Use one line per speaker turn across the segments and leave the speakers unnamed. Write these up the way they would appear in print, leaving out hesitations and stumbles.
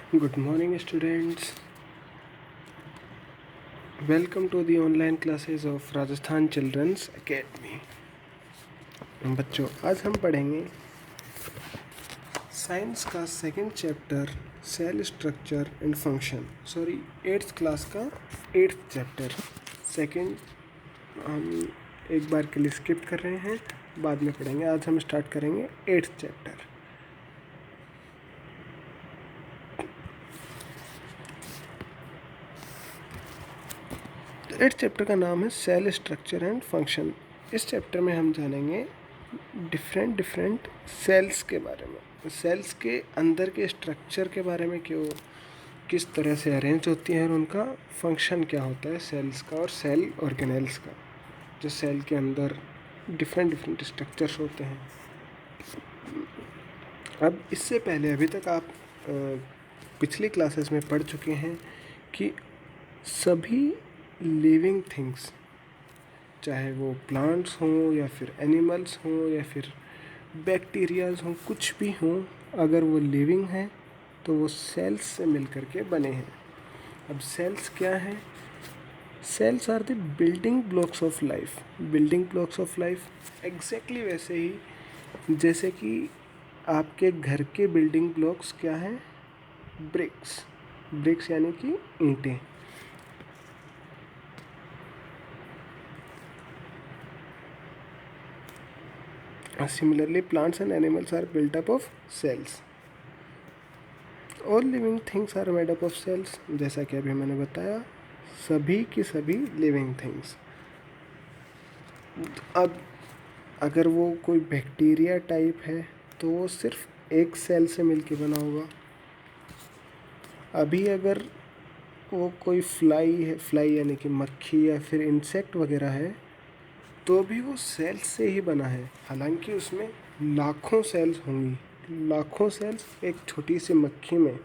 Good morning, students. Welcome to the online classes of Rajasthan Children's Academy. बच्चों, आज हम पढ़ेंगे साइंस का second chapter cell structure and function. Sorry, 8th class का 8th chapter second हम एक बार के लिए स्किप कर रहे हैं, बाद में पढ़ेंगे। आज हम स्टार्ट करेंगे 8th चैप्टर। एट्थ चैप्टर का नाम है सेल स्ट्रक्चर एंड फंक्शन। इस चैप्टर में हम जानेंगे डिफरेंट सेल्स के बारे में, सेल्स के अंदर के स्ट्रक्चर के बारे में, कि वो किस तरह से अरेंज होती हैं और उनका फंक्शन क्या होता है सेल्स का और सेल ऑर्गेनेल्स का, जो सेल के अंदर डिफरेंट स्ट्रक्चर्स होते हैं। अब इससे पहले अभी तक आप पिछली क्लासेस में पढ़ चुके हैं कि सभी लिविंग थिंग्स, चाहे वो प्लांट्स हों या फिर एनिमल्स हों या फिर बैक्टीरियाज हों, कुछ भी हों, अगर वो लिविंग हैं तो वो सेल्स से मिल कर के बने हैं। अब सेल्स क्या हैं? Cells are the building blocks of life. Building blocks of life exactly वैसे ही जैसे कि आपके घर के बिल्डिंग ब्लॉक्स क्या हैं? ब्रिक्स। ब्रिक्स यानी कि ईंटें। Similarly, plants and animals are built up of cells. All living things are made up of cells. जैसा कि अभी मैंने बताया, सभी की सभी लिविंग थिंग्स। अब अगर वो कोई बैक्टीरिया टाइप है तो वो सिर्फ एक सेल से मिलके बना होगा। अभी अगर वो कोई फ्लाई है, फ्लाई यानी कि मक्खी या फिर इंसेक्ट वगैरह है, तो भी वो सेल्स से ही बना है। हालांकि उसमें लाखों सेल्स होंगी, लाखों सेल्स एक छोटी सी मक्खी में।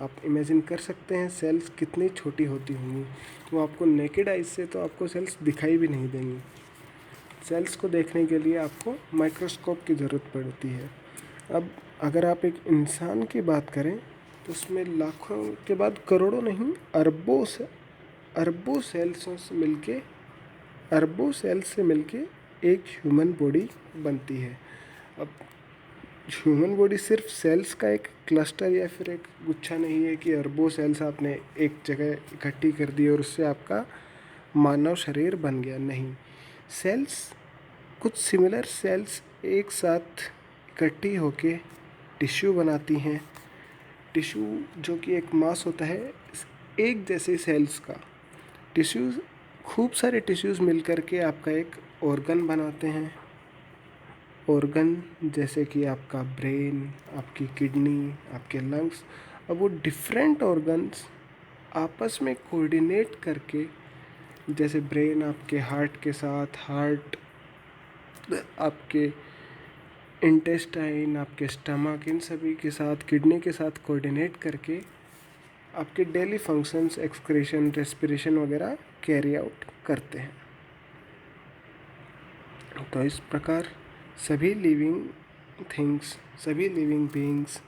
आप इमेजिन कर सकते हैं सेल्स कितनी छोटी होती होंगी। वो आपको नेकेड आइज से तो आपको सेल्स दिखाई भी नहीं देंगी। सेल्स को देखने के लिए आपको माइक्रोस्कोप की ज़रूरत पड़ती है। अब अगर आप एक इंसान की बात करें तो उसमें लाखों के बाद करोड़ों नहीं, अरबों सेल्स से मिलके एक ह्यूमन बॉडी बनती है। अब ह्यूमन बॉडी सिर्फ सेल्स का एक क्लस्टर या फिर एक गुच्छा नहीं है कि अरबों सेल्स आपने एक जगह इकट्ठी कर दी और उससे आपका मानव शरीर बन गया। नहीं, सेल्स, कुछ सिमिलर सेल्स एक साथ इकट्ठी होके टिश्यू बनाती हैं। टिश्यू जो कि एक मास होता है एक जैसे सेल्स का। टिश्यूज़, खूब सारे टिश्यूज़ मिलकर के आपका एक ऑर्गन बनाते हैं। ऑर्गन जैसे कि आपका ब्रेन, आपकी किडनी, आपके लंग्स। अब वो डिफरेंट ऑर्गन्स आपस में कोऑर्डिनेट करके, जैसे ब्रेन आपके हार्ट के साथ, हार्ट आपके इंटेस्टाइन, आपके स्टमक, इन सभी के साथ, किडनी के साथ कोऑर्डिनेट करके आपके डेली फंक्शंस, एक्सक्रीशन, रेस्पिरेशन वगैरह कैरी आउट करते हैं। तो इस प्रकार सभी लिविंग थिंग्स, सभी लिविंग बीइंग्स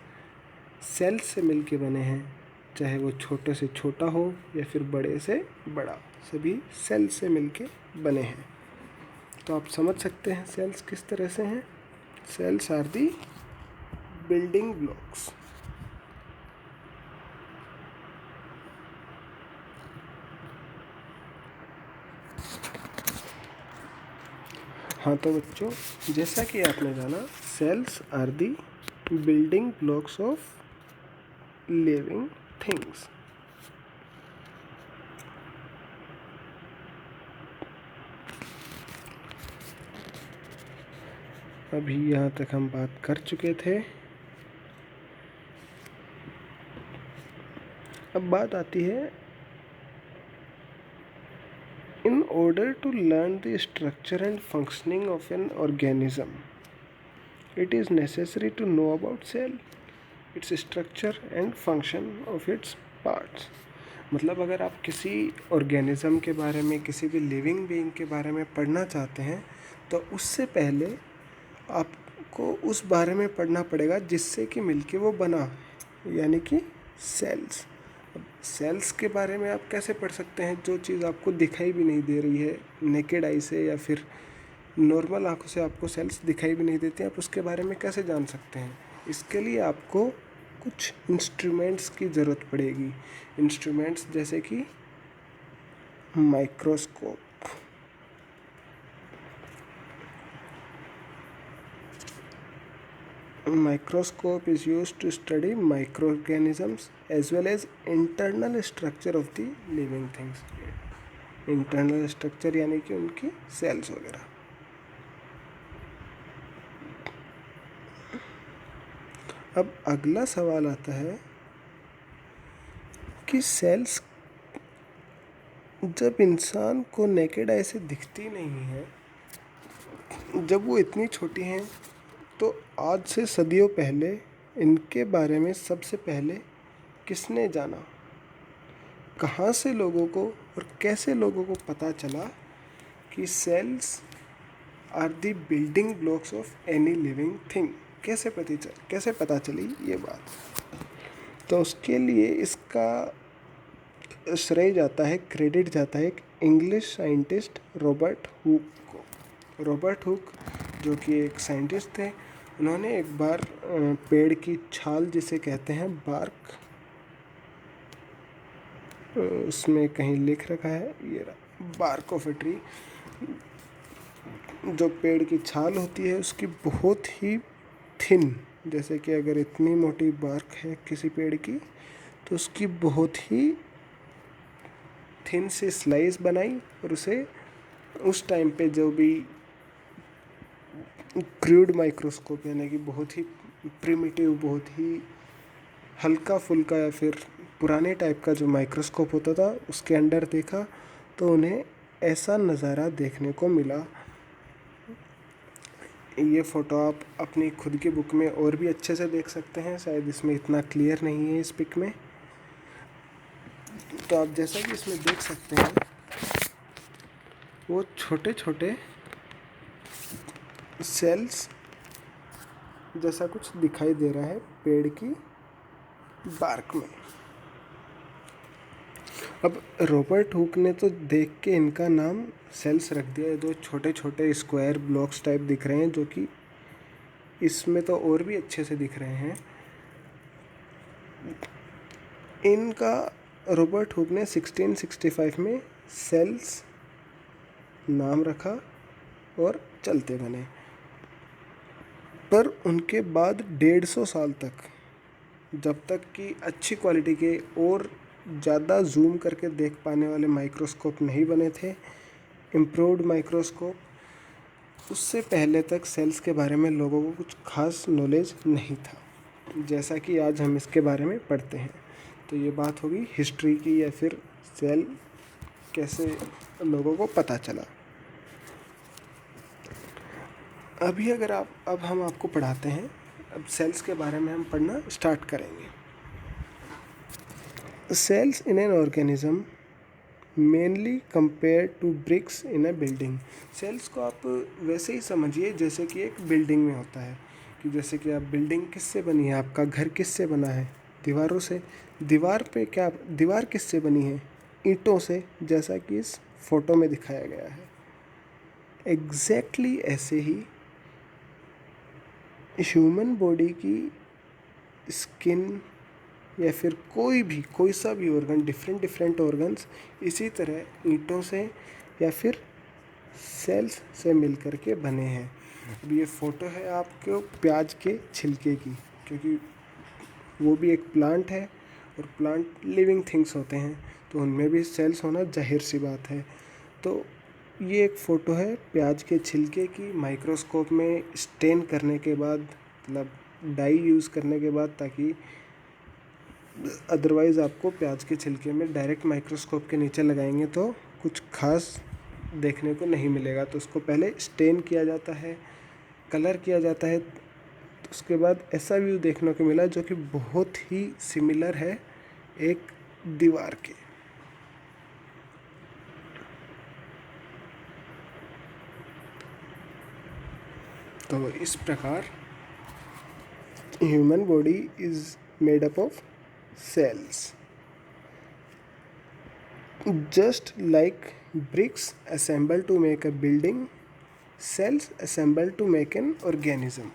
सेल्स से मिलके बने हैं। चाहे वो छोटे से छोटा हो या फिर बड़े से बड़ा, सभी सेल्स से मिलके बने हैं। तो आप समझ सकते हैं सेल्स किस तरह से हैं। Cells are the building blocks. हाँ, तो बच्चों, जैसा कि आपने जाना, cells are the building blocks of living things. अभी यहाँ तक हम बात कर चुके थे। अब बात आती है, in order to learn the structure and functioning of an organism, it is necessary to know about cell, its structure and function of its parts. मतलब अगर आप किसी ऑर्गेनिज्म के बारे में, किसी भी लिविंग बीइंग के बारे में पढ़ना चाहते हैं, तो उससे पहले आपको उस बारे में पढ़ना पड़ेगा जिससे कि मिलके वो बना, यानी कि सेल्स। अब सेल्स के बारे में आप कैसे पढ़ सकते हैं? जो चीज़ आपको दिखाई भी नहीं दे रही है नेकेड आई से, या फिर नॉर्मल आंखों से आपको सेल्स दिखाई भी नहीं देती, आप उसके बारे में कैसे जान सकते हैं? इसके लिए आपको कुछ इंस्ट्रूमेंट्स की ज़रूरत पड़ेगी। इंस्ट्रूमेंट्स जैसे कि microscope. Microscope is used to study microorganisms as well as internal structure of the living things. Internal structure यानी कि उनकी सेल्स वगैरह। अब अगला सवाल आता है कि सेल्स जब इंसान को नेकेड आई से दिखती नहीं है, जब वो इतनी छोटी हैं, तो आज से सदियों पहले इनके बारे में सबसे पहले किसने जाना? कहाँ से लोगों को और कैसे लोगों को पता चला कि cells are the building blocks of any living thing? कैसे पता चली ये बात? तो उसके लिए इसका श्रेय जाता है, क्रेडिट जाता है एक इंग्लिश साइंटिस्ट रॉबर्ट हुक को। रॉबर्ट हुक जो कि एक साइंटिस्ट थे, उन्होंने एक बार पेड़ की छाल जिसे कहते हैं बार्क, उसमें कहीं लिख रखा है ये बार्क ऑफ ए ट्री, जो पेड़ की छाल होती है उसकी बहुत ही थिन, जैसे कि अगर इतनी मोटी बार्क है किसी पेड़ की, तो उसकी बहुत ही थिन से स्लाइस बनाई और उसे उस टाइम पे जो भी क्रूड माइक्रोस्कोप यानी कि बहुत ही प्रिमिटिव, बहुत ही हल्का फुल्का या फिर पुराने टाइप का जो माइक्रोस्कोप होता था उसके अंदर देखा, तो उन्हें ऐसा नज़ारा देखने को मिला। ये फ़ोटो आप अपनी खुद की बुक में और भी अच्छे से देख सकते हैं, शायद इसमें इतना क्लियर नहीं है इस पिक में। तो आप जैसा कि इसमें देख सकते हैं, वो छोटे छोटे सेल्स जैसा कुछ दिखाई दे रहा है पेड़ की बार्क में। अब रॉबर्ट हुक ने तो देख के इनका नाम सेल्स रख दिया। दो छोटे छोटे स्क्वायर ब्लॉक्स टाइप दिख रहे हैं, जो कि इसमें तो और भी अच्छे से दिख रहे हैं। इनका रॉबर्ट हुक ने 1665 में सेल्स नाम रखा और चलते बने। पर उनके बाद 150 साल तक, जब तक कि अच्छी क्वालिटी के और ज़्यादा जूम करके देख पाने वाले माइक्रोस्कोप नहीं बने थे, इम्प्रूव्ड माइक्रोस्कोप, उससे पहले तक सेल्स के बारे में लोगों को कुछ खास नॉलेज नहीं था, जैसा कि आज हम इसके बारे में पढ़ते हैं। तो ये बात होगी हिस्ट्री की, या फिर सेल कैसे लोगों को पता चला। अभी अगर अब हम आपको पढ़ाते हैं, अब सेल्स के बारे में हम पढ़ना स्टार्ट करेंगे। Cells in an organism mainly compare to bricks in a building. Cells को आप वैसे ही समझिए जैसे कि एक बिल्डिंग में होता है, कि जैसे कि आप बिल्डिंग किससे बनी है, आपका घर किससे बना है? दीवारों से। दीवार किससे बनी है? ईंटों से, जैसा कि इस फोटो में दिखाया गया है। एग्जैक्टली ऐसे ही ह्यूमन बॉडी की स्किन या फिर कोई सा भी ऑर्गन, डिफरेंट ऑर्गन्स इसी तरह ईंटों से या फिर सेल्स से मिलकर के बने हैं। अब ये फ़ोटो है आपको प्याज के छिलके की, क्योंकि वो भी एक प्लांट है और प्लांट लिविंग थिंग्स होते हैं, तो उनमें भी सेल्स होना जाहिर सी बात है। तो ये एक फ़ोटो है प्याज के छिलके की, माइक्रोस्कोप में स्टेन करने के बाद, मतलब डाई यूज़ करने के बाद, ताकि अदरवाइज़ आपको प्याज के छिलके में डायरेक्ट माइक्रोस्कोप के नीचे लगाएंगे तो कुछ खास देखने को नहीं मिलेगा। तो उसको पहले स्टेन किया जाता है, कलर किया जाता है, तो उसके बाद ऐसा व्यू देखने को मिला जो कि बहुत ही सिमिलर है एक दीवार के। तो इस प्रकार human body is made up of cells. Just like bricks assemble to make a building, cells assemble to make an organism.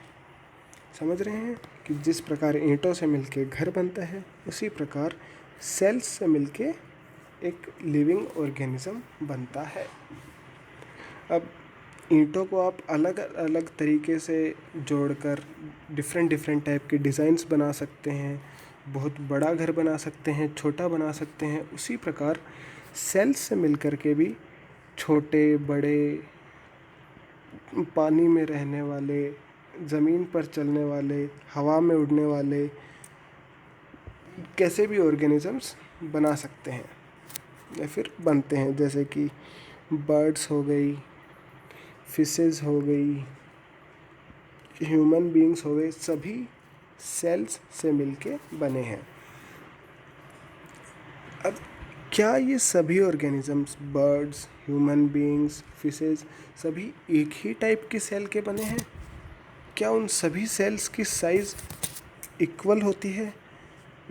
समझ रहे हैं कि जिस प्रकार ईंटों से मिलके घर बनता है, उसी प्रकार सेल्स से मिलके एक लिविंग ऑर्गेनिज्म बनता है। अब ईंटों को आप अलग अलग तरीके से जोड़कर डिफरेंट टाइप के डिज़ाइंस बना सकते हैं, बहुत बड़ा घर बना सकते हैं, छोटा बना सकते हैं। उसी प्रकार सेल्स से मिलकर के भी छोटे बड़े, पानी में रहने वाले, ज़मीन पर चलने वाले, हवा में उड़ने वाले, कैसे भी ऑर्गेनिजम्स बना सकते हैं या फिर बनते हैं। जैसे कि बर्ड्स हो गई, फिशेस हो गई, ह्यूमन बीइंग्स हो गए, सभी सेल्स से मिलके बने हैं। अब क्या ये सभी organisms, birds, human beings, fishes, सभी एक ही टाइप के सेल के बने हैं? क्या उन सभी सेल्स की साइज़ इक्वल होती है?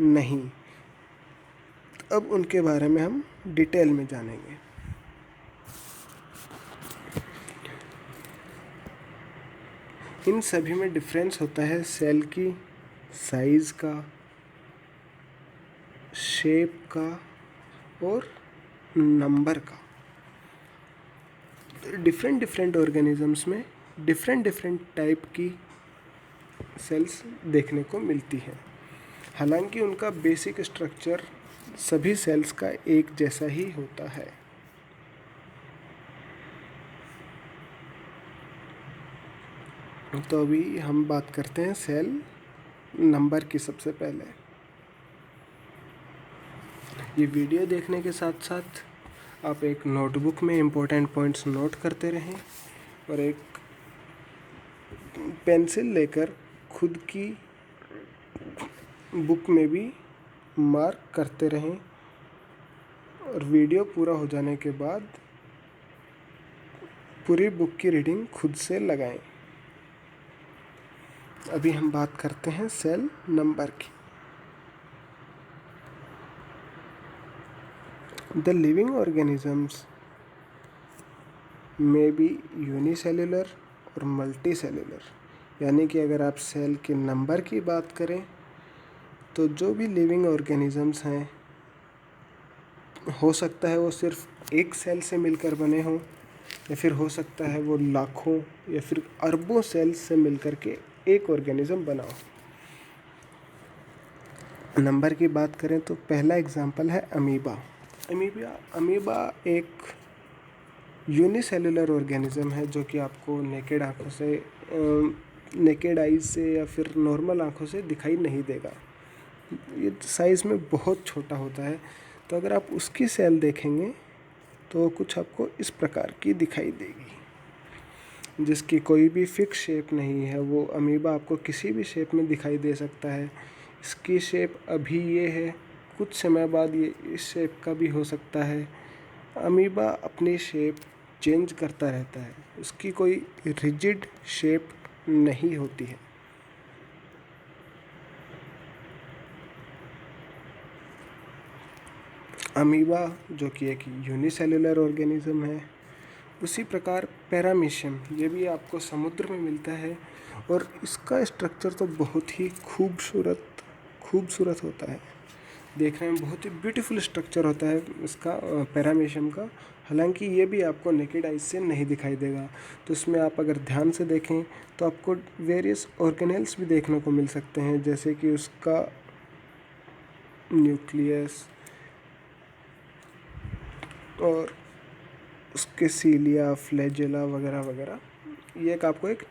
नहीं। अब उनके बारे में हम डिटेल में जानेंगे। इन सभी में डिफरेंस होता है सेल की साइज़ का, शेप का और नंबर का। डिफरेंट ऑर्गेनिजम्स में डिफरेंट टाइप की सेल्स देखने को मिलती हैं। हालांकि उनका बेसिक स्ट्रक्चर सभी सेल्स का एक जैसा ही होता है। तो अभी हम बात करते हैं सेल नंबर की। सबसे पहले ये वीडियो देखने के साथ साथ आप एक नोटबुक में इम्पोर्टेंट पॉइंट्स नोट करते रहें और एक पेंसिल लेकर खुद की बुक में भी मार्क करते रहें और वीडियो पूरा हो जाने के बाद पूरी बुक की रीडिंग खुद से लगाएं। अभी हम बात करते हैं सेल नंबर की। द लिविंग ऑर्गेनिजम्स में बी यूनिसेल्युलर और मल्टी सेल्युलर, यानी कि अगर आप सेल के नंबर की बात करें तो जो भी लिविंग ऑर्गेनिजम्स हैं, हो सकता है वो सिर्फ एक सेल से मिलकर बने हों या फिर हो सकता है वो लाखों या फिर अरबों सेल्स से मिलकर के एक ऑर्गेनिज्म बना हो। नंबर की बात करें तो पहला एग्जांपल है अमीबा। अमीबा एक यूनिसेल्युलर ऑर्गेनिज्म है जो कि आपको नेकेड आँखों से, नेकेड आइज से या फिर नॉर्मल आँखों से दिखाई नहीं देगा। ये साइज़ में बहुत छोटा होता है। तो अगर आप उसकी सेल देखेंगे तो कुछ आपको इस प्रकार की दिखाई देगी, जिसकी कोई भी फिक्स शेप नहीं है। वो अमीबा आपको किसी भी शेप में दिखाई दे सकता है। इसकी शेप अभी ये है, कुछ समय बाद ये इस शेप का भी हो सकता है। अमीबा अपनी शेप चेंज करता रहता है, उसकी कोई रिजिड शेप नहीं होती है। अमीबा जो कि एक यूनिसेल्युलर ऑर्गेनिज्म है। उसी प्रकार पैरामीशियम, ये भी आपको समुद्र में मिलता है और इसका स्ट्रक्चर तो बहुत ही खूबसूरत होता है। देखने में बहुत ही ब्यूटीफुल स्ट्रक्चर होता है इसका, पैरामीशियम का। हालांकि ये भी आपको नेकेड आइज से नहीं दिखाई देगा। तो इसमें आप अगर ध्यान से देखें तो आपको वेरियस ऑर्गेनेल्स भी देखने को मिल सकते हैं, जैसे कि उसका न्यूक्लियस और उसके सीलिया, फ्लैजेला वगैरह वगैरह। ये एक आपको एक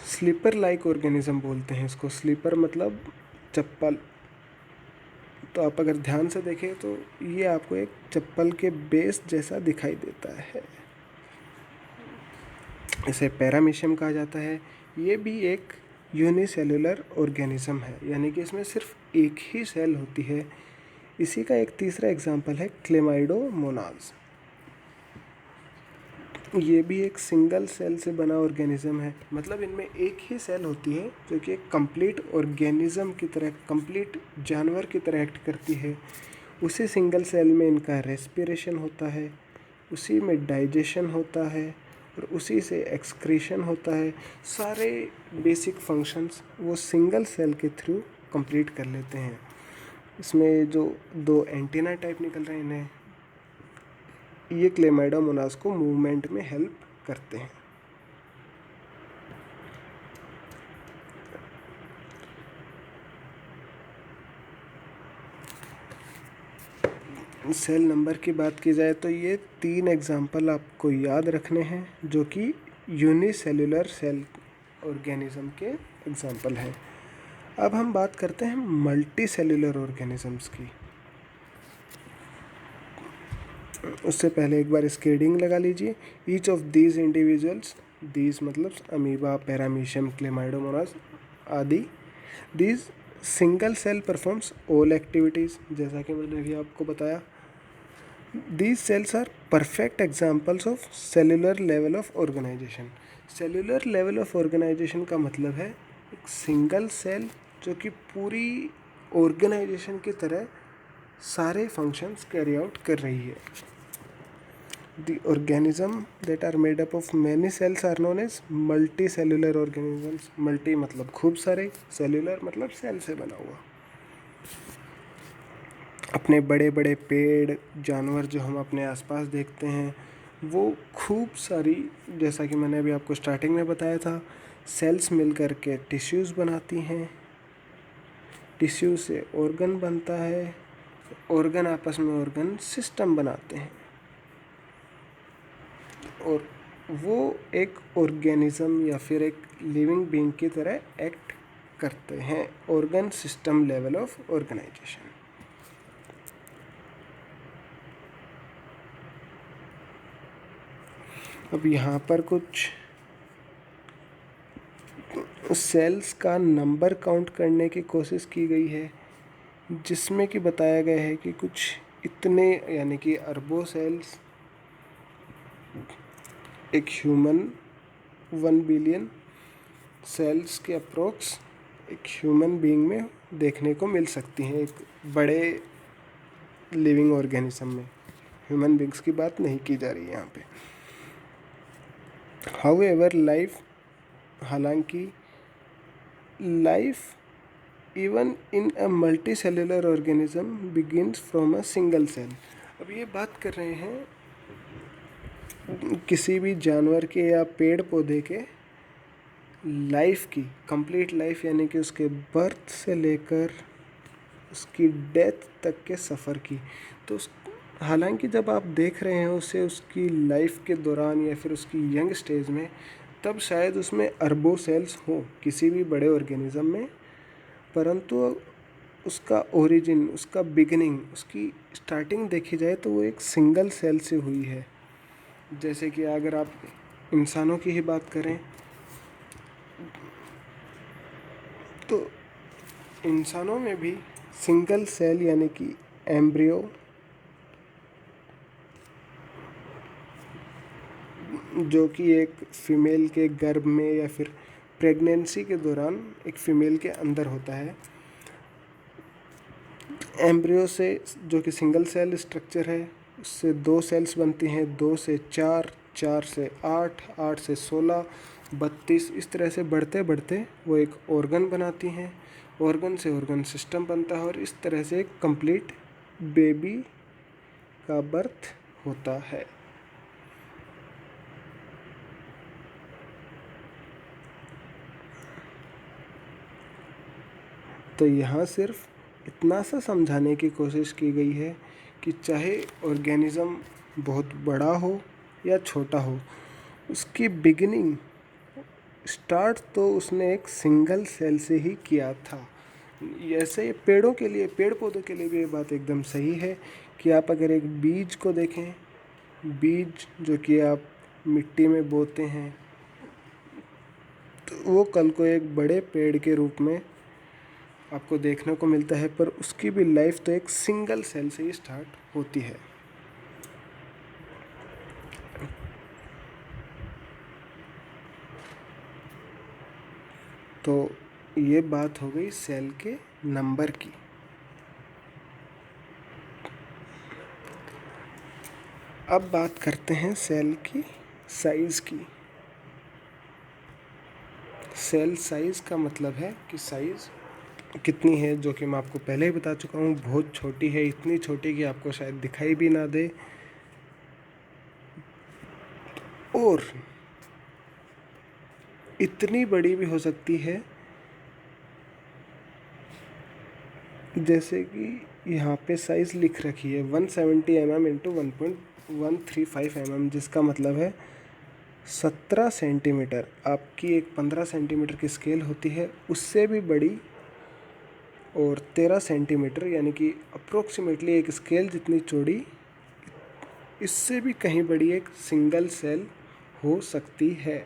स्लीपर लाइक ऑर्गेनिज्म बोलते हैं इसको। स्लीपर मतलब चप्पल। तो आप अगर ध्यान से देखें तो ये आपको एक चप्पल के बेस जैसा दिखाई देता है। इसे पैरामीशियम कहा जाता है। ये भी एक यूनिसेल्युलर ऑर्गेनिज्म है, यानी कि इसमें सिर्फ एक ही सेल होती है। इसी का एक तीसरा एग्जाम्पल है क्लेमाइडोमोनास। ये भी एक सिंगल सेल से बना ऑर्गेनिज्म है, मतलब इनमें एक ही सेल होती है जो कि एक कंप्लीट ऑर्गेनिज्म की तरह, कंप्लीट जानवर की तरह एक्ट करती है। उसी सिंगल सेल में इनका रेस्पिरेशन होता है, उसी में डाइजेशन होता है और उसी से एक्सक्रीशन होता है। सारे बेसिक फंक्शंस वो सिंगल सेल के थ्रू कंप्लीट कर लेते हैं। इसमें जो दो एंटीना टाइप निकल रहे हैं, इन्हें ये क्लेमाइडोमोनास को मूवमेंट में हेल्प करते हैं। सेल नंबर की बात की जाए तो ये 3 एग्जाम्पल आपको याद रखने हैं जो कि यूनिसेल्युलर सेल ऑर्गेनिज्म के एग्जाम्पल हैं। अब हम बात करते हैं मल्टी सेल्युलर ऑर्गेनिजम्स की। उससे पहले एक बार इसकी रीडिंग लगा लीजिए। Each of these individuals, these मतलब अमीबा, पैरामीशियम, क्लेमाइडोमोनास आदि, these single cell performs all activities, जैसा कि मैंने अभी आपको बताया। These cells are perfect examples of cellular level of organisation. Cellular level of organisation का मतलब है एक सिंगल सेल जो कि पूरी ऑर्गेनाइजेशन की तरह सारे फंक्शंस कैरी आउट कर रही है। The organism that are made up of many cells are known as multicellular organisms. Multi मतलब खूब सारे, सेलुलर मतलब सेल से बना हुआ। अपने बड़े बड़े पेड़, जानवर जो हम अपने आसपास देखते हैं वो खूब सारी, जैसा कि मैंने अभी आपको स्टार्टिंग में बताया था, सेल्स मिल कर के टिश्यूज़ बनाती हैं, टिश्यू से ऑर्गन बनता है, ऑर्गन आपस में ऑर्गन सिस्टम बनाते हैं और वो एक ऑर्गेनिज्म या फिर एक लिविंग बीइंग की तरह एक्ट करते हैं। Organ system level of organisation. अब यहाँ पर कुछ सेल्स का नंबर काउंट करने की कोशिश की गई है, जिसमें कि बताया गया है कि कुछ इतने यानी कि अरबों सेल्स एक ह्यूमन 1 बिलियन सेल्स के अप्रोक्स एक ह्यूमन बीइंग में देखने को मिल सकती हैं, एक बड़े लिविंग ऑर्गेनिज्म में। ह्यूमन बीइंग्स की बात नहीं की जा रही है यहाँ पे। हाउएवर लाइफ, हालांकि life even in a multicellular organism begins from a single cell. अब ये बात कर रहे हैं किसी भी जानवर के या पेड़ पौधे के लाइफ की, कंप्लीट लाइफ यानी कि उसके बर्थ से लेकर उसकी डेथ तक के सफ़र की। तो हालांकि जब आप देख रहे हैं उसे उसकी लाइफ के दौरान या फिर उसकी यंग स्टेज में, तब शायद उसमें अरबों सेल्स हों किसी भी बड़े ऑर्गेनिज्म में, परंतु उसका ओरिजिन, उसका बिगिनिंग, उसकी स्टार्टिंग देखी जाए तो वो एक सिंगल सेल से हुई है। जैसे कि अगर आप इंसानों की ही बात करें तो इंसानों में भी सिंगल सेल यानी कि एम्ब्रियो, जो कि एक फीमेल के गर्भ में या फिर प्रेगनेंसी के दौरान एक फीमेल के अंदर होता है। एम्ब्रियो से, जो कि सिंगल सेल स्ट्रक्चर है, उससे 2 सेल्स बनती हैं, 2 से 4, 4 से 8, 8 से 16, 32, इस तरह से बढ़ते बढ़ते वो एक ऑर्गन बनाती हैं। ऑर्गन से ऑर्गन सिस्टम बनता है और इस तरह से एक कंप्लीट बेबी का बर्थ होता है। तो यहाँ सिर्फ इतना सा समझाने की कोशिश की गई है कि चाहे ऑर्गेनिज़म बहुत बड़ा हो या छोटा हो, उसकी बिगिनिंग, स्टार्ट तो उसने एक सिंगल सेल से ही किया था। ऐसे पेड़ों के लिए, पेड़ पौधों के लिए भी ये बात एकदम सही है कि आप अगर एक बीज को देखें, बीज जो कि आप मिट्टी में बोते हैं, तो वो कल को एक बड़े पेड़ के रूप में आपको देखने को मिलता है, पर उसकी भी लाइफ तो एक सिंगल सेल से ही स्टार्ट होती है। तो ये बात हो गई सेल के नंबर की। अब बात करते हैं सेल की साइज़ की। सेल साइज़ का मतलब है कि साइज़ कितनी है, जो कि मैं आपको पहले ही बता चुका हूँ, बहुत छोटी है, इतनी छोटी कि आपको शायद दिखाई भी ना दे, और इतनी बड़ी भी हो सकती है जैसे कि यहाँ पे साइज़ लिख रखी है 170 mm इंटू 1.135 mm, जिसका मतलब है 17 सेंटीमीटर। आपकी एक 15 सेंटीमीटर की स्केल होती है, उससे भी बड़ी, और 13 सेंटीमीटर यानी कि अप्रोक्सीमेटली एक स्केल जितनी चौड़ी, इससे भी कहीं बड़ी एक सिंगल सेल हो सकती है।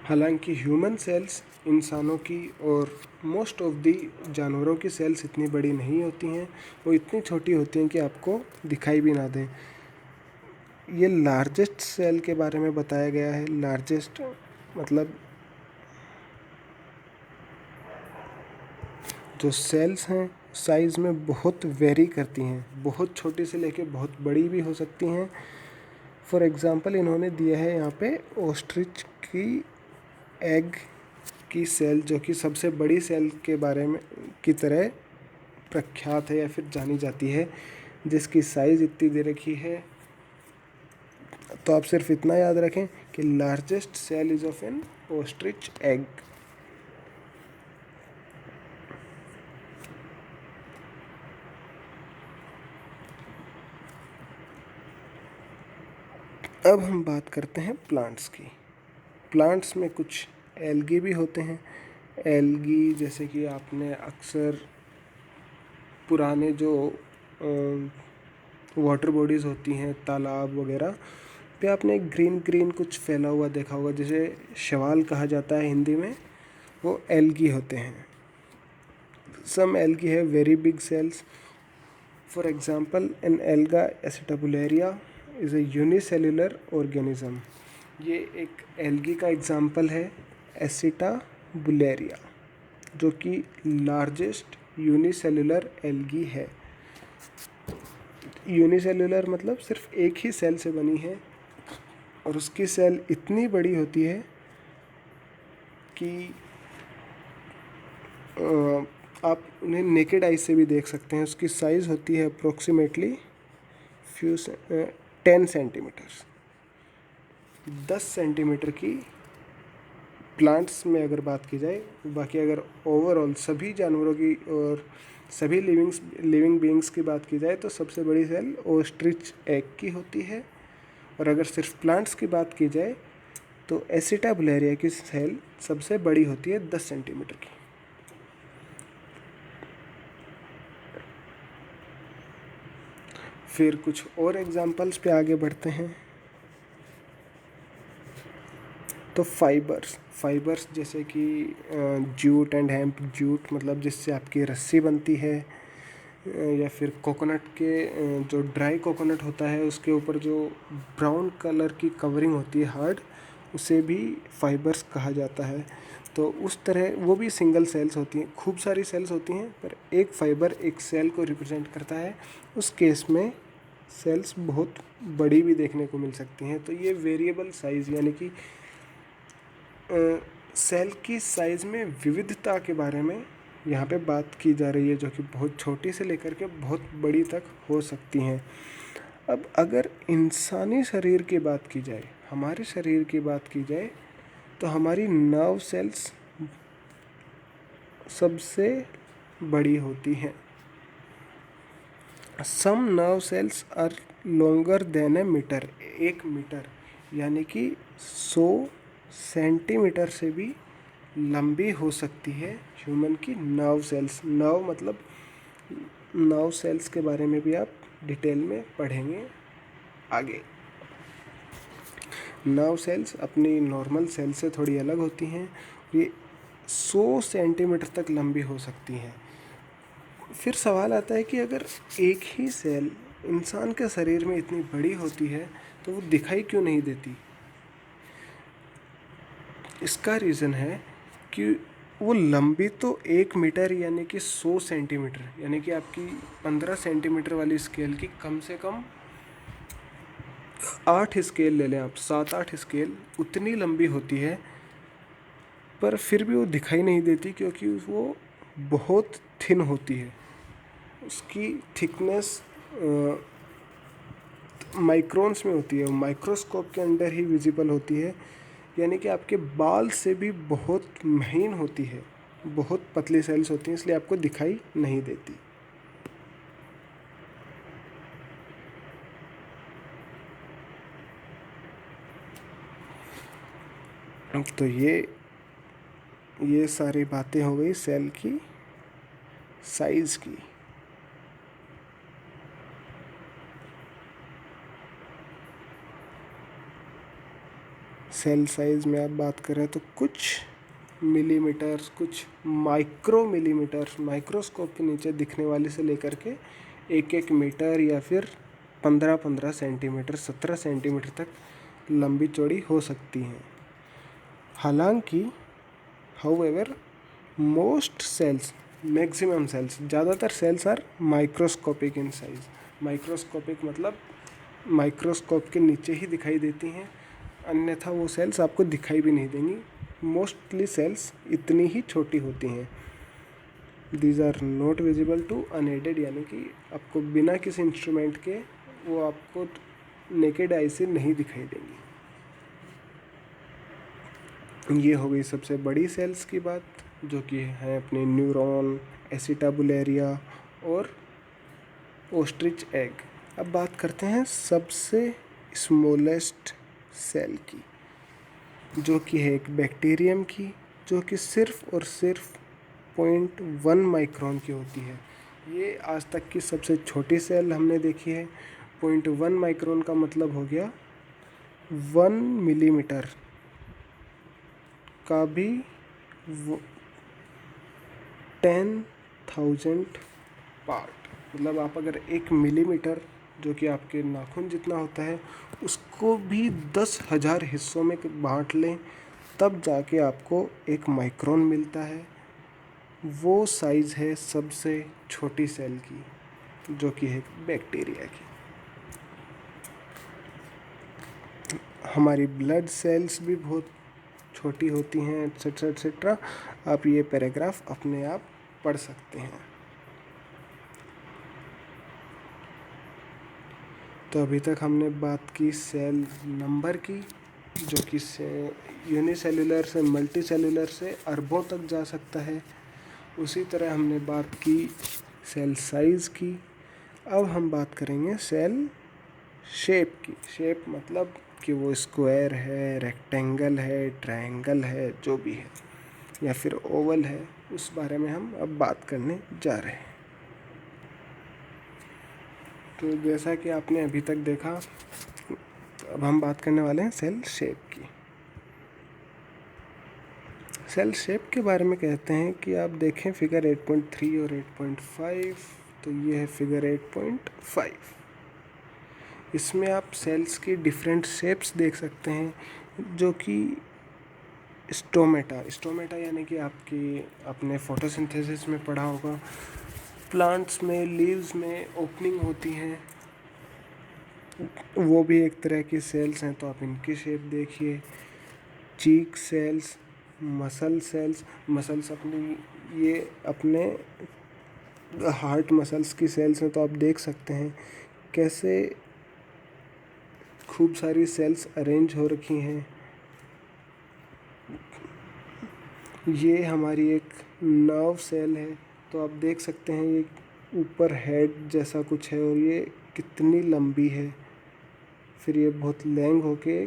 हालांकि ह्यूमन सेल्स, इंसानों की और मोस्ट ऑफ दी जानवरों की सेल्स इतनी बड़ी नहीं होती हैं, वो इतनी छोटी होती हैं कि आपको दिखाई भी ना दें। ये लार्जेस्ट सेल के बारे में बताया गया है। लार्जेस्ट मतलब जो सेल्स हैं साइज़ में बहुत वेरी करती हैं, बहुत छोटी से लेके बहुत बड़ी भी हो सकती हैं। फॉर एग्ज़ाम्पल इन्होंने दिया है यहाँ पे ऑस्ट्रिच की एग की सेल, जो कि सबसे बड़ी सेल के बारे में की तरह प्रख्यात है या फिर जानी जाती है, जिसकी साइज़ इतनी दे रखी है। तो आप सिर्फ इतना याद रखें कि largest cell is of an ostrich egg. अब हम बात करते हैं प्लांट्स की। प्लांट्स में कुछ एल्गी भी होते हैं। एल्गी जैसे कि आपने अक्सर पुराने जो वाटर बॉडीज़ होती हैं, तालाब वगैरह पे आपने ग्रीन ग्रीन कुछ फैला हुआ देखा होगा, जिसे शैवाल कहा जाता है हिंदी में, वो एल्गी होते हैं। सम एल्गी है very big cells. For example an alga Acetabularia is a unicellular organism. ये एक एल्गी का एग्जांपल है, एसिटाबुलेरिया, जो कि लार्जेस्ट यूनिसेल्युलर एल्गी है। यूनिसेल्युलर मतलब सिर्फ एक ही सेल से बनी है, और उसकी सेल इतनी बड़ी होती है कि आप उन्हें नेकेड आई से भी देख सकते हैं। उसकी साइज़ होती है अप्रोक्सीमेटली 10 सेंटीमीटर्स, 10 सेंटीमीटर की प्लांट्स में अगर बात की जाए। बाकी अगर ओवरऑल सभी जानवरों की और सभी लिविंग बीइंग्स की बात की जाए तो सबसे बड़ी सेल ऑस्ट्रिच एग की होती है। और अगर सिर्फ प्लांट्स की बात की जाए तो एसिटाबुलेरिया की सेल सबसे बड़ी होती है 10 सेंटीमीटर की। फिर कुछ और एग्जांपल्स पे आगे बढ़ते हैं। तो फाइबर्स जैसे कि जूट एंड हेम्प, जूट मतलब जिससे आपकी रस्सी बनती है, या फिर कोकोनट के जो ड्राई कोकोनट होता है उसके ऊपर जो ब्राउन कलर की कवरिंग होती है हार्ड, उसे भी फाइबर्स कहा जाता है। तो उस तरह वो भी सिंगल सेल्स होती हैं, खूब सारी सेल्स होती हैं, पर एक फाइबर एक सेल को रिप्रेजेंट करता है। उस केस में सेल्स बहुत बड़ी भी देखने को मिल सकती हैं। तो ये वेरिएबल साइज़ यानी कि सेल की साइज़ में विविधता के बारे में यहाँ पे बात की जा रही है, जो कि बहुत छोटी से लेकर के बहुत बड़ी तक हो सकती हैं। अब अगर इंसानी शरीर की बात की जाए, हमारे शरीर की बात की जाए, तो हमारी नर्व सेल्स सबसे बड़ी होती हैं। Some nerve cells are longer than a metre, 1 metre यानी कि 100 सेंटीमीटर से भी लंबी हो सकती है ह्यूमन की नर्व सेल्स। नर्व मतलब नर्व सेल्स के बारे में भी आप डिटेल में पढ़ेंगे आगे। नर्व सेल्स अपनी नॉर्मल सेल से थोड़ी अलग होती हैं, ये 100 सेंटीमीटर तक लंबी हो सकती हैं। फिर सवाल आता है कि अगर एक ही सेल इंसान के शरीर में इतनी बड़ी होती है तो वो दिखाई क्यों नहीं देती। इसका रीज़न है कि वो लंबी तो 1 मीटर यानी कि 100 सेंटीमीटर, यानी कि आपकी 15 सेंटीमीटर वाली स्केल की कम से कम 8 स्केल ले लें आप, 7-8 स्केल उतनी लंबी होती है, पर फिर भी वो दिखाई नहीं देती क्योंकि वो बहुत थिन होती है। उसकी थिकनेस माइक्रोन्स में होती है, माइक्रोस्कोप के अंदर ही विजिबल होती है, यानी कि आपके बाल से भी बहुत महीन होती है, बहुत पतली सेल्स होती हैं, इसलिए आपको दिखाई नहीं देती। तो ये सारी बातें हो गई सेल की साइज़ की। सेल साइज़ में आप बात करें तो कुछ मिलीमीटर्स, कुछ माइक्रो मिलीमीटर्स, माइक्रोस्कोप के नीचे दिखने वाले से लेकर के 1-1 मीटर या फिर 15-15 सेंटीमीटर, 17 सेंटीमीटर तक लंबी चौड़ी हो सकती हैं। हालांकि however most cells, maximum cells, ज़्यादातर cells are microscopic in size. Microscopic मतलब माइक्रोस्कोप के नीचे ही दिखाई देती हैं, अन्यथा वो सेल्स आपको दिखाई भी नहीं देंगी। मोस्टली सेल्स इतनी ही छोटी होती हैं। These are not visible to unaided, यानी कि आपको बिना किसी इंस्ट्रूमेंट के वो आपको नेकेड आई से नहीं दिखाई देंगी। ये हो गई सबसे बड़ी सेल्स की बात, जो कि है अपने न्यूरॉन, एसिटाबुलेरिया और ओस्ट्रिच एग। अब बात करते हैं सबसे स्मॉलेस्ट सेल की, जो कि है एक बैक्टीरियम की, जो कि सिर्फ और सिर्फ 0.1 माइक्रोन की होती है। ये आज तक की सबसे छोटी सेल हमने देखी है। 0.1 माइक्रोन का मतलब हो गया 1 मिलीमीटर का भी 10,000 पार्ट। मतलब आप अगर 1 मिलीमीटर, जो कि आपके नाखून जितना होता है, उसको भी 10,000 हिस्सों में बांट लें, तब जाके आपको एक माइक्रोन मिलता है। वो साइज़ है सबसे छोटी सेल की, जो कि है बैक्टीरिया की। हमारी ब्लड सेल्स भी बहुत छोटी होती हैं, एट्सेट्रा एट्सेट्रा। आप ये पैराग्राफ अपने आप पढ़ सकते हैं। तो अभी तक हमने बात की सेल नंबर की, जो कि यूनिसेल्युलर से मल्टी सेल्युलर से अरबों तक जा सकता है। उसी तरह हमने बात की सेल साइज़ की। अब हम बात करेंगे सेल शेप की। शेप मतलब कि वो स्क्वायर है, रेक्टेंगल है, ट्रायंगल है, जो भी है, या फिर ओवल है, उस बारे में हम अब बात करने जा रहे हैं। तो जैसा कि आपने अभी तक देखा, अब हम बात करने वाले हैं सेल शेप की। सेल शेप के बारे में कहते हैं कि आप देखें फिगर 8.3 और 8.5, तो ये है फिगर 8.5। इसमें आप सेल्स की डिफरेंट शेप्स देख सकते हैं, जो कि स्टोमेटा यानी कि आपने फोटोसिंथेसिस में पढ़ा होगा, प्लांट्स में लीव्स में ओपनिंग होती हैं, वो भी एक तरह की सेल्स हैं, तो आप इनकी शेप देखिए। चीक सेल्स, मसल सेल्स, मसल्स अपने हार्ट मसल्स की सेल्स हैं, तो आप देख सकते हैं कैसे खूब सारी सेल्स अरेंज हो रखी हैं। ये हमारी एक नर्व सेल है, तो आप देख सकते हैं ये ऊपर हेड जैसा कुछ है और ये कितनी लंबी है। फिर ये बहुत लॉन्ग होके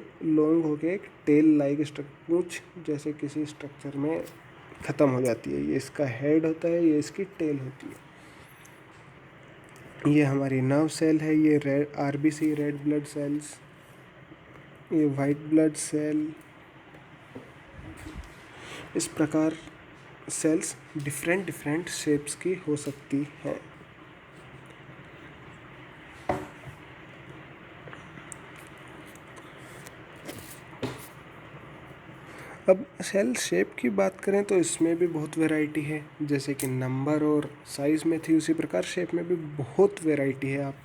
एक टेल लाइक पूंछ जैसे किसी स्ट्रक्चर में ख़त्म हो जाती है। ये इसका हेड होता है, ये इसकी टेल होती है। ये हमारी नर्व सेल है। ये red RBC, red blood cells, ये वाइट ब्लड सेल। इस प्रकार सेल्स डिफरेंट शेप्स की हो सकती हैं। अब सेल शेप की बात करें तो इसमें भी बहुत वैरायटी है, जैसे कि नंबर और साइज़ में थी उसी प्रकार शेप में भी बहुत वैरायटी है। आप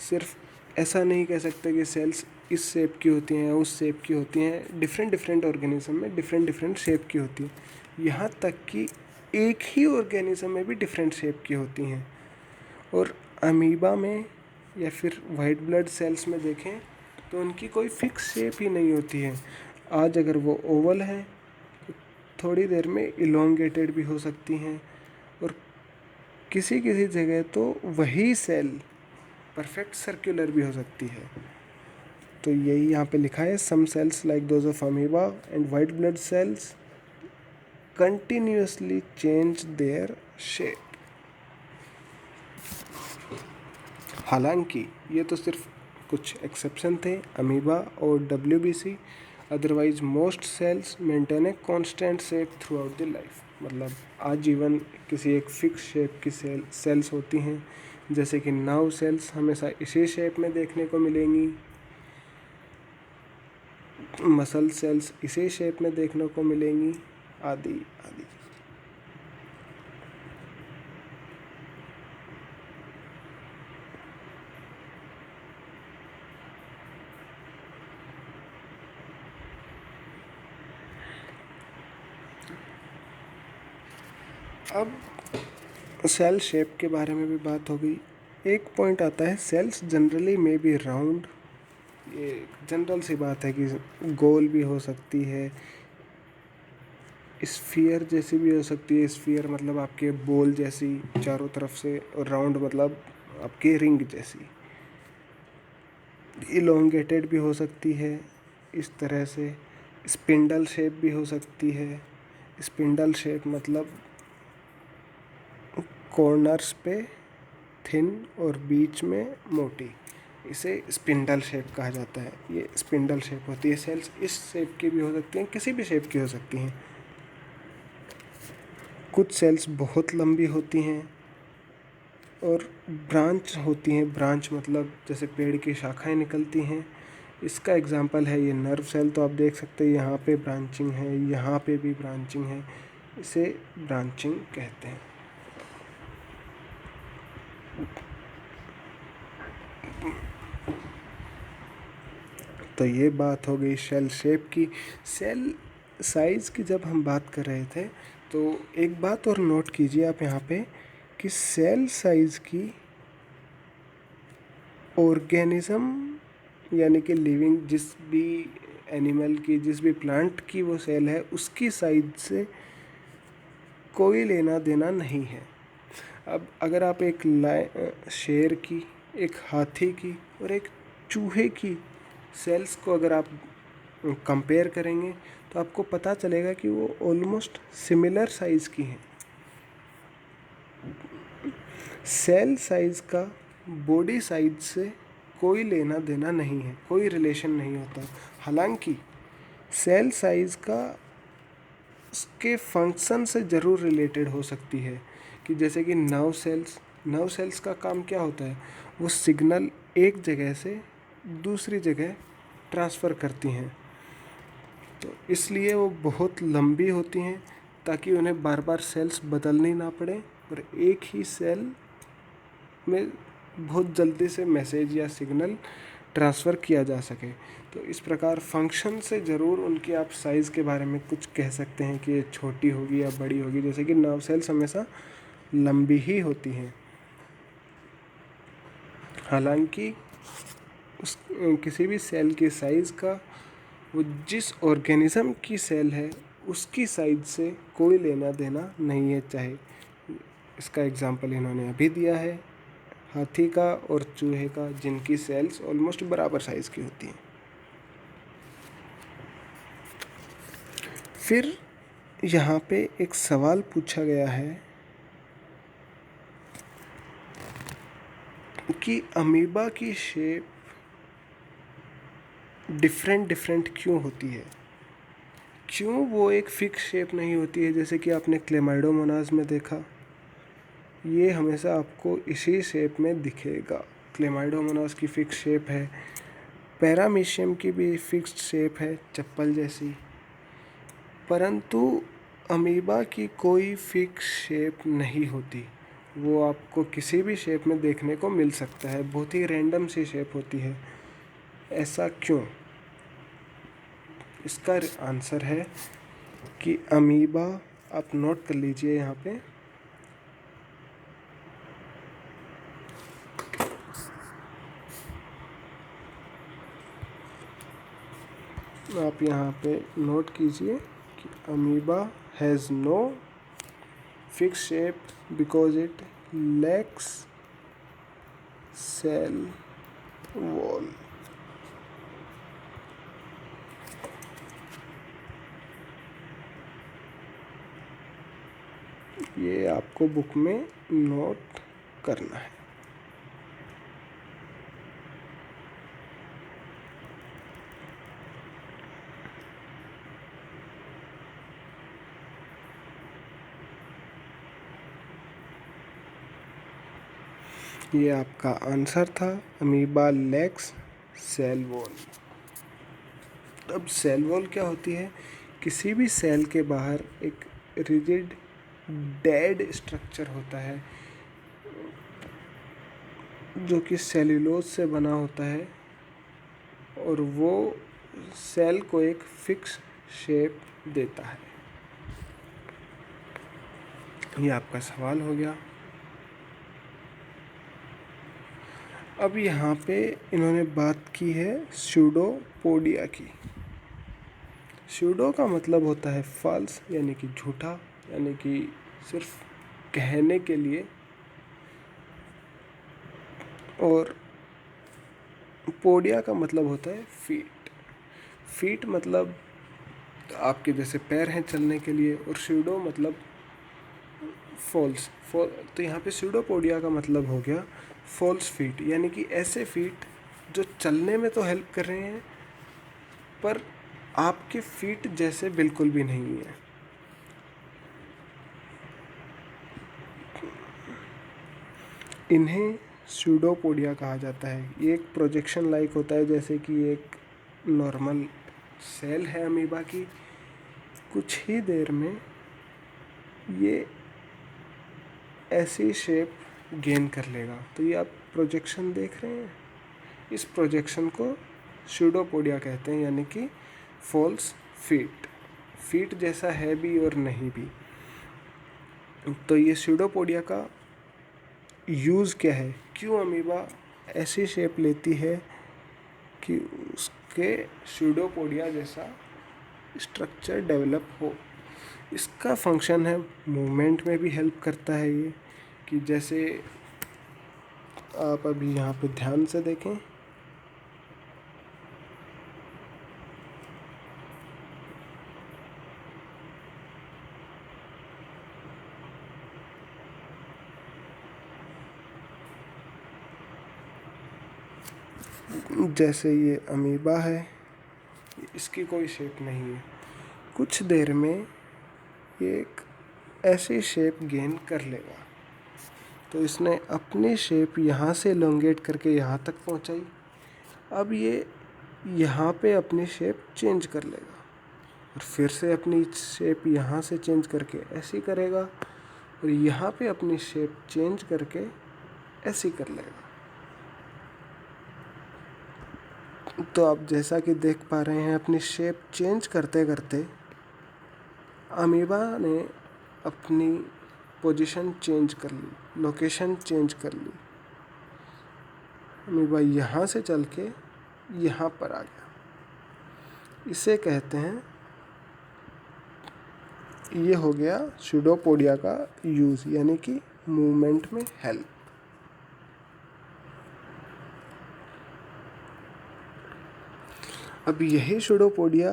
सिर्फ ऐसा नहीं कह सकते कि सेल्स इस शेप की होती हैं उस शेप की होती हैं। डिफरेंट डिफरेंट ऑर्गेनिज्म में डिफरेंट डिफरेंट शेप की होती हैं। यहाँ तक कि एक ही ऑर्गेनिज्म में भी डिफरेंट शेप की होती हैं। और अमीबा में या फिर वाइट ब्लड सेल्स में देखें तो उनकी कोई फिक्स शेप ही नहीं होती है। आज अगर वो ओवल है तो थोड़ी देर में इलोंगेटेड भी हो सकती हैं, और किसी किसी जगह तो वही सेल परफेक्ट सर्कुलर भी हो सकती है। तो यही यहाँ पे लिखा है, some cells like those of amoeba and white blood cells continuously change their shape. हालांकि ये तो सिर्फ कुछ एक्सेप्शन थे, अमीबा और WBC, otherwise most cells maintain a constant shape throughout the life. मतलब आजीवन किसी एक फिक्स शेप की सेल्स होती हैं, जैसे कि नर्व सेल्स हमेशा इसी शेप में देखने को मिलेंगी, मसल सेल्स इसी शेप में देखने को मिलेंगी, आदि आदि। अब सेल शेप के बारे में भी बात हो गई। एक पॉइंट आता है, cells generally may be round. ये जनरल सी बात है कि गोल भी हो सकती है, स्फीयर जैसी भी हो सकती है। स्फीयर मतलब आपके बॉल जैसी चारों तरफ से, और राउंड मतलब आपके रिंग जैसी। इलोंगेटेड भी हो सकती है इस तरह से। स्पिंडल शेप भी हो सकती है। स्पिंडल शेप मतलब कॉर्नर्स पे थिन और बीच में मोटी, इसे स्पिंडल शेप कहा जाता है। ये स्पिंडल शेप होती है। सेल्स इस शेप की भी हो सकती हैं, किसी भी शेप की हो सकती हैं। कुछ सेल्स बहुत लंबी होती हैं और ब्रांच होती हैं। ब्रांच मतलब जैसे पेड़ की शाखाएं निकलती हैं। इसका एग्जांपल है ये नर्व सेल। तो आप देख सकते हैं यहाँ पे ब्रांचिंग है, यहाँ पे भी ब्रांचिंग है, इसे ब्रांचिंग कहते हैं। तो ये बात हो गई सेल शेप की। सेल साइज़ की जब हम बात कर रहे थे तो एक बात और नोट कीजिए आप यहाँ पे, कि सेल साइज़ की ऑर्गेनिज्म यानी कि लिविंग जिस भी एनिमल की, जिस भी प्लांट की वो सेल है, उसकी साइज से कोई लेना देना नहीं है। अब अगर आप एक शेर की, एक हाथी की और एक चूहे की सेल्स को अगर आप कंपेयर करेंगे तो आपको पता चलेगा कि वो ऑलमोस्ट सिमिलर साइज़ की हैं। सेल साइज़ का बॉडी साइज से कोई लेना देना नहीं है, कोई रिलेशन नहीं होता। हालांकि सेल साइज़ का उसके फंक्शन से ज़रूर रिलेटेड हो सकती है, कि जैसे कि नर्व सेल्स का काम क्या होता है, वो सिग्नल एक जगह से दूसरी जगह ट्रांसफ़र करती हैं। तो इसलिए वो बहुत लंबी होती हैं ताकि उन्हें बार बार सेल्स बदलनी ना पड़े और एक ही सेल में बहुत जल्दी से मैसेज या सिग्नल ट्रांसफ़र किया जा सके। तो इस प्रकार फंक्शन से ज़रूर उनकी आप साइज़ के बारे में कुछ कह सकते हैं कि ये छोटी होगी या बड़ी होगी। जैसे कि नर्व सेल्स हमेशा लंबी ही होती हैं। हालांकि उस किसी भी सेल की साइज़ का वो जिस ऑर्गेनिज्म की सेल है उसकी साइज से कोई लेना देना नहीं है। चाहे इसका एग्जांपल इन्होंने अभी दिया है, हाथी का और चूहे का, जिनकी सेल्स ऑलमोस्ट बराबर साइज़ की होती हैं। फिर यहाँ पे एक सवाल पूछा गया है कि अमीबा की शेप डिफरेंट डिफरेंट क्यों होती है, क्यों वो एक फिक्स शेप नहीं होती है। जैसे कि आपने क्लेमाइडोमोनास में देखा, ये हमेशा आपको इसी शेप में दिखेगा। क्लेमाइडोमोनास की फ़िक्स शेप है। पैरामीशियम की भी फिक्स्ड शेप है, चप्पल जैसी। परंतु अमीबा की कोई फिक्स शेप नहीं होती। वो आपको किसी भी शेप में देखने को मिल सकता है, बहुत ही रैंडम सी शेप होती है। ऐसा क्यों? इसका आंसर है कि अमीबा, आप नोट कर लीजिए यहाँ पे, आप यहाँ पे नोट कीजिए कि amoeba has no fix shape because it lacks cell wall. ये आपको बुक में नोट करना है। ये आपका आंसर था, अमीबा लैक्स सेल वॉल। अब सेल वॉल क्या होती है? किसी भी सेल के बाहर एक रिजिड डेड स्ट्रक्चर होता है जो कि सेल्यूलोज से बना होता है, और वो सेल को एक फिक्स शेप देता है। ये आपका सवाल हो गया। अब यहाँ पे इन्होंने बात की है स्यूडोपोडिया की। स्यूडो का मतलब होता है फॉल्स, यानी कि झूठा, यानी कि सिर्फ कहने के लिए, और पोडिया का मतलब होता है फीट। फीट मतलब आपके जैसे पैर हैं चलने के लिए, और स्यूडो मतलब फॉल्स। तो यहाँ पे स्यूडोपोडिया का मतलब हो गया फॉल्स फीट, यानी कि ऐसे फीट जो चलने में तो हेल्प कर रहे हैं पर आपके फीट जैसे बिल्कुल भी नहीं है। इन्हें स्यूडोपोडिया कहा जाता है। ये एक प्रोजेक्शन लाइक होता है, जैसे कि एक नॉर्मल सेल है अमीबा की, कुछ ही देर में ये ऐसी शेप गेन कर लेगा। तो ये आप प्रोजेक्शन देख रहे हैं, इस प्रोजेक्शन को स्यूडोपोडिया कहते हैं, यानी कि फॉल्स फीट। फीट जैसा है भी और नहीं भी। तो ये स्यूडोपोडिया का यूज़ क्या है? क्यों अमीबा ऐसी शेप लेती है कि उसके स्यूडोपोडिया जैसा स्ट्रक्चर डेवलप हो? इसका फंक्शन है मूवमेंट में भी हेल्प करता है ये, कि जैसे आप अभी यहाँ पे ध्यान से देखें, जैसे ये अमीबा है, इसकी कोई शेप नहीं है, कुछ देर में ये एक ऐसी शेप गेन कर लेगा। तो इसने अपनी शेप यहाँ से एलोंगेट करके यहाँ तक पहुँचाई। अब ये यहाँ पे अपनी शेप चेंज कर लेगा, और फिर से अपनी शेप यहाँ से चेंज करके ऐसी करेगा, और यहाँ पे अपनी शेप चेंज करके ऐसी कर लेगा। तो आप जैसा कि देख पा रहे हैं, अपनी शेप चेंज करते करते अमीबा ने अपनी पोजीशन चेंज कर ली, लोकेशन चेंज कर ली। अमीबा यहाँ से चल के यहाँ पर आ गया। इसे कहते हैं, ये हो गया स्यूडोपोडिया का यूज़, यानी कि मूवमेंट में हेल्प। अब यही स्यूडोपोडिया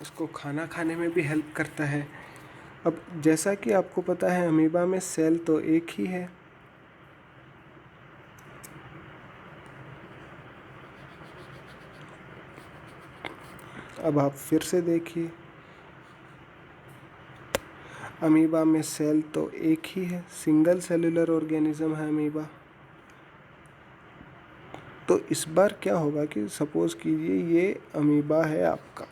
उसको खाना खाने में भी हेल्प करता है। अब जैसा कि आपको पता है, अमीबा में सेल तो एक ही है, अब आप फिर से देखिए, अमीबा में सेल तो एक ही है, सिंगल सेलुलर ऑर्गेनिज्म है अमीबा। तो इस बार क्या होगा कि सपोज़ कीजिए ये अमीबा है आपका,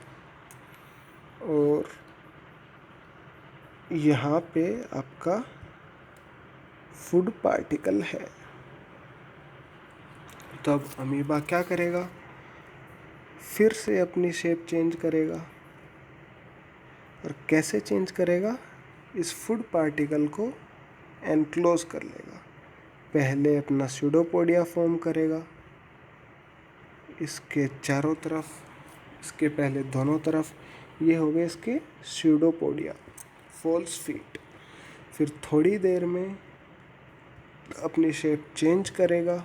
और यहाँ पे आपका फूड पार्टिकल है। तो अब अमीबा क्या करेगा, फिर से अपनी शेप चेंज करेगा। और कैसे चेंज करेगा, इस फूड पार्टिकल को एनक्लोज कर लेगा। पहले अपना स्यूडोपोडिया फॉर्म करेगा, इसके चारों तरफ, इसके पहले दोनों तरफ, ये हो गए इसके स्यूडोपोडिया, फॉल्स फीट। फिर थोड़ी देर में अपनी शेप चेंज करेगा,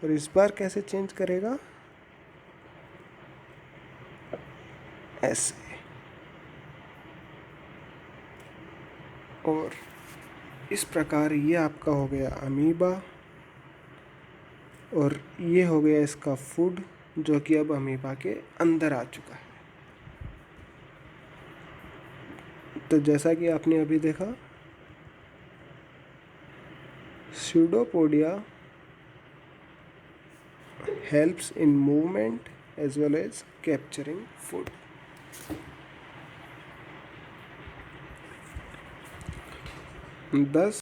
और इस बार कैसे चेंज करेगा, ऐसे। और इस प्रकार ये आपका हो गया अमीबा, और ये हो गया इसका फूड, जो कि अब अमीबा के अंदर आ चुका है। तो जैसा कि आपने अभी देखा, pseudopodia helps in movement as well as capturing food. Thus